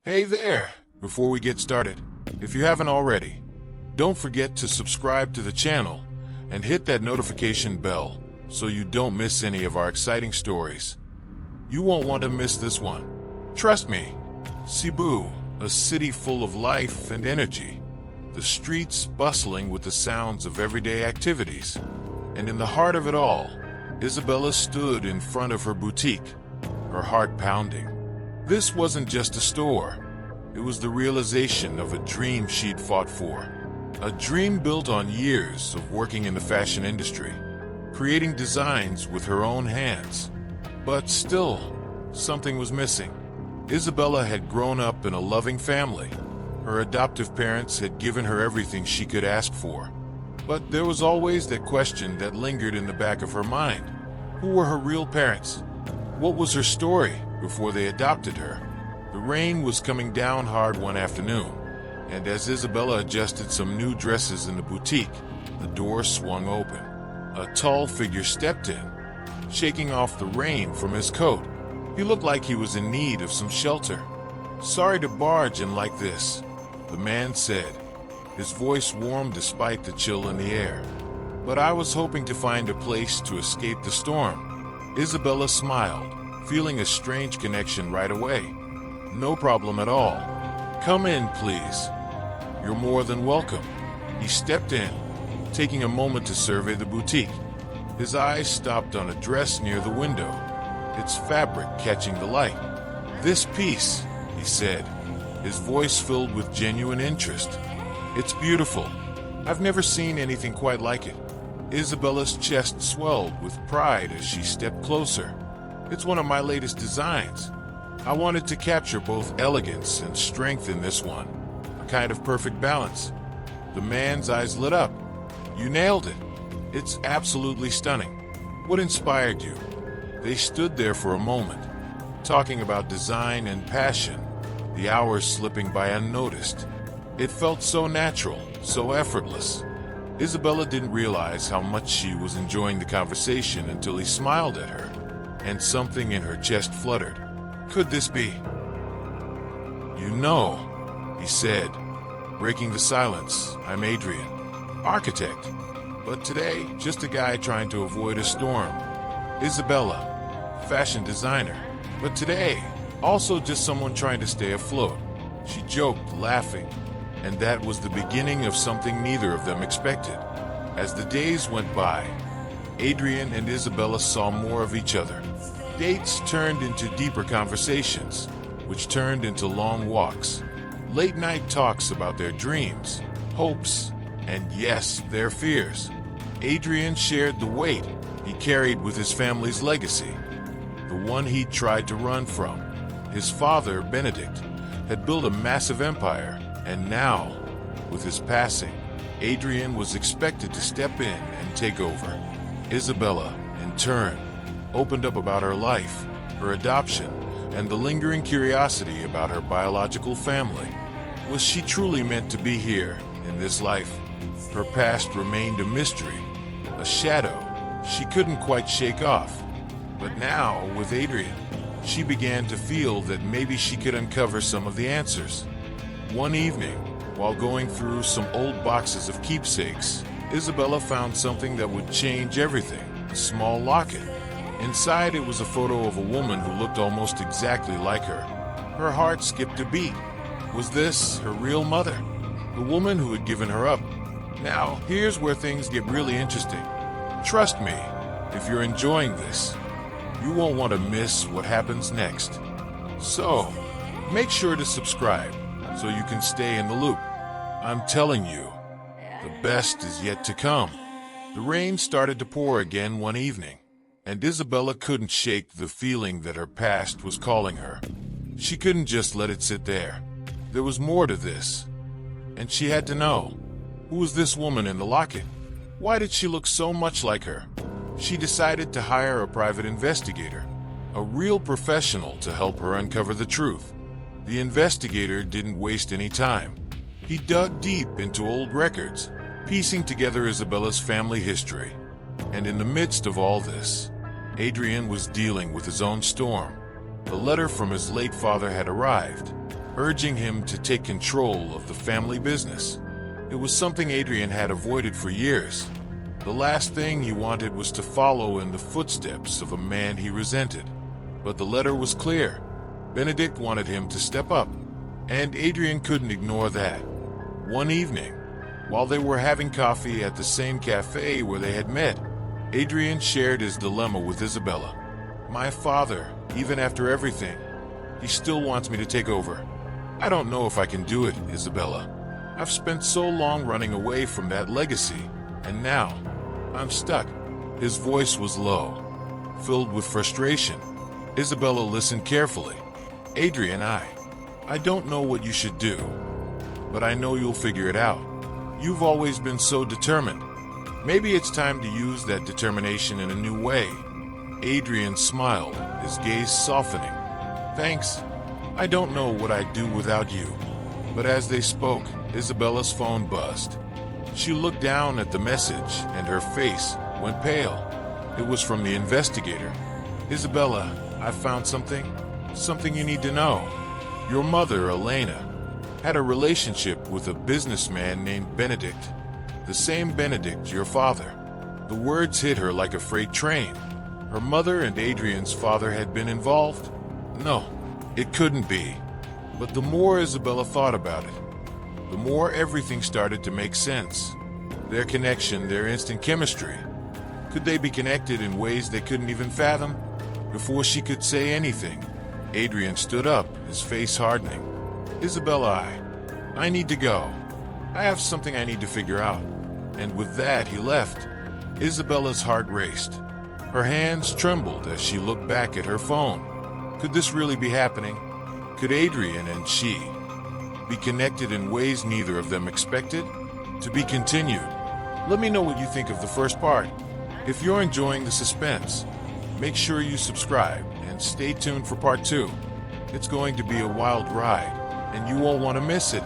Hey there! Before we get started, if you haven't already, don't forget to subscribe to the channel and hit that notification bell so you don't miss any of our exciting stories. You won't want to miss this one. Trust me. Cebu, a city full of life and energy, the streets bustling with the sounds of everyday activities. And in the heart of it all, Isabella stood in front of her boutique, her heart pounding. This wasn't just a store. It was the realization of a dream she'd fought for. A dream built on years of working in the fashion industry, creating designs with her own hands. But still, something was missing. Isabella had grown up in a loving family. Her adoptive parents had given her everything she could ask for. But there was always that question that lingered in the back of her mind. Who were her real parents? What was her story before they adopted her? The rain was coming down hard one afternoon, and as Isabella adjusted some new dresses in the boutique, the door swung open. A tall figure stepped in, shaking off the rain from his coat. He looked like he was in need of some shelter. "Sorry to barge in like this," the man said, his voice warm despite the chill in the air. "But I was hoping to find a place to escape the storm." Isabella smiled, feeling a strange connection right away. "No problem at all. Come in, please. You're more than welcome." He stepped in, taking a moment to survey the boutique. His eyes stopped on a dress near the window, its fabric catching the light. "This piece," he said, his voice filled with genuine interest. "It's beautiful. I've never seen anything quite like it." Isabella's chest swelled with pride as she stepped closer. "It's one of my latest designs. I wanted to capture both elegance and strength in this one, a kind of perfect balance." The man's eyes lit up. "You nailed it. It's absolutely stunning. What inspired you?" They stood there for a moment, talking about design and passion, the hours slipping by unnoticed. It felt so natural, so effortless. Isabella didn't realize how much she was enjoying the conversation until he smiled at her, and something in her chest fluttered. Could this be? "You know," he said, breaking the silence, "I'm Adrian, architect. But today, just a guy trying to avoid a storm. Isabella, fashion designer. But today, also just someone trying to stay afloat." She joked, laughing, and that was the beginning of something neither of them expected. As the days went by, Adrian and Isabella saw more of each other. Dates turned into deeper conversations, which turned into long walks. Late-night talks about their dreams, hopes, and yes, their fears. Adrian shared the weight he carried with his family's legacy, the one he'd tried to run from. His father, Benedict, had built a massive empire, and now, with his passing, Adrian was expected to step in and take over. Isabella, in turn, opened up about her life, her adoption, and the lingering curiosity about her biological family. Was she truly meant to be here, in this life? Her past remained a mystery, a shadow she couldn't quite shake off. But now, with Adrian, she began to feel that maybe she could uncover some of the answers. One evening, while going through some old boxes of keepsakes, Isabella found something that would change everything, a small locket. Inside it was a photo of a woman who looked almost exactly like her. Her heart skipped a beat. Was this her real mother? The woman who had given her up? Now, here's where things get really interesting. Trust me, if you're enjoying this, you won't want to miss what happens next. So, make sure to subscribe so you can stay in the loop. I'm telling you, the best is yet to come. The rain started to pour again one evening, and Isabella couldn't shake the feeling that her past was calling her. She couldn't just let it sit there. There was more to this, and she had to know. Who was this woman in the locket? Why did she look so much like her? She decided to hire a private investigator, a real professional, to help her uncover the truth. The investigator didn't waste any time. He dug deep into old records, piecing together Isabella's family history. And in the midst of all this, Adrian was dealing with his own storm. A letter from his late father had arrived, urging him to take control of the family business. It was something Adrian had avoided for years. The last thing he wanted was to follow in the footsteps of a man he resented. But the letter was clear. Benedict wanted him to step up, and Adrian couldn't ignore that. One evening, while they were having coffee at the same cafe where they had met, Adrian shared his dilemma with Isabella. My father, even after everything, he still wants me to take over. I don't know if I can do it, Isabella. I've spent so long running away from that legacy, and now I'm stuck. His voice was low, filled with frustration. Isabella listened carefully. Adrian, I don't know what you should do, but I know you'll figure it out. You've always been so determined. Maybe it's time to use that determination in a new way. Adrian smiled, his gaze softening. Thanks. I don't know what I'd do without you. But as they spoke, Isabella's phone buzzed. She looked down at the message, and her face went pale. It was from the investigator. Isabella, I found something you need to know. Your mother, Elena, had a relationship with a businessman named Benedict. The same Benedict, your father. The words hit her like a freight train. Her mother and Adrian's father had been involved? No, it couldn't be. But the more Isabella thought about it, the more everything started to make sense. Their connection, their instant chemistry. Could they be connected in ways they couldn't even fathom? Before she could say anything, Adrian stood up, his face hardening. Isabella, I need to go. I have something I need to figure out. And with that, he left. Isabella's heart raced. Her hands trembled as she looked back at her phone. Could this really be happening? Could Adrian and she be connected in ways neither of them expected? To be continued. Let me know what you think of the first part. If you're enjoying the suspense, make sure you subscribe and stay tuned for part 2. It's going to be a wild ride, and you won't want to miss it.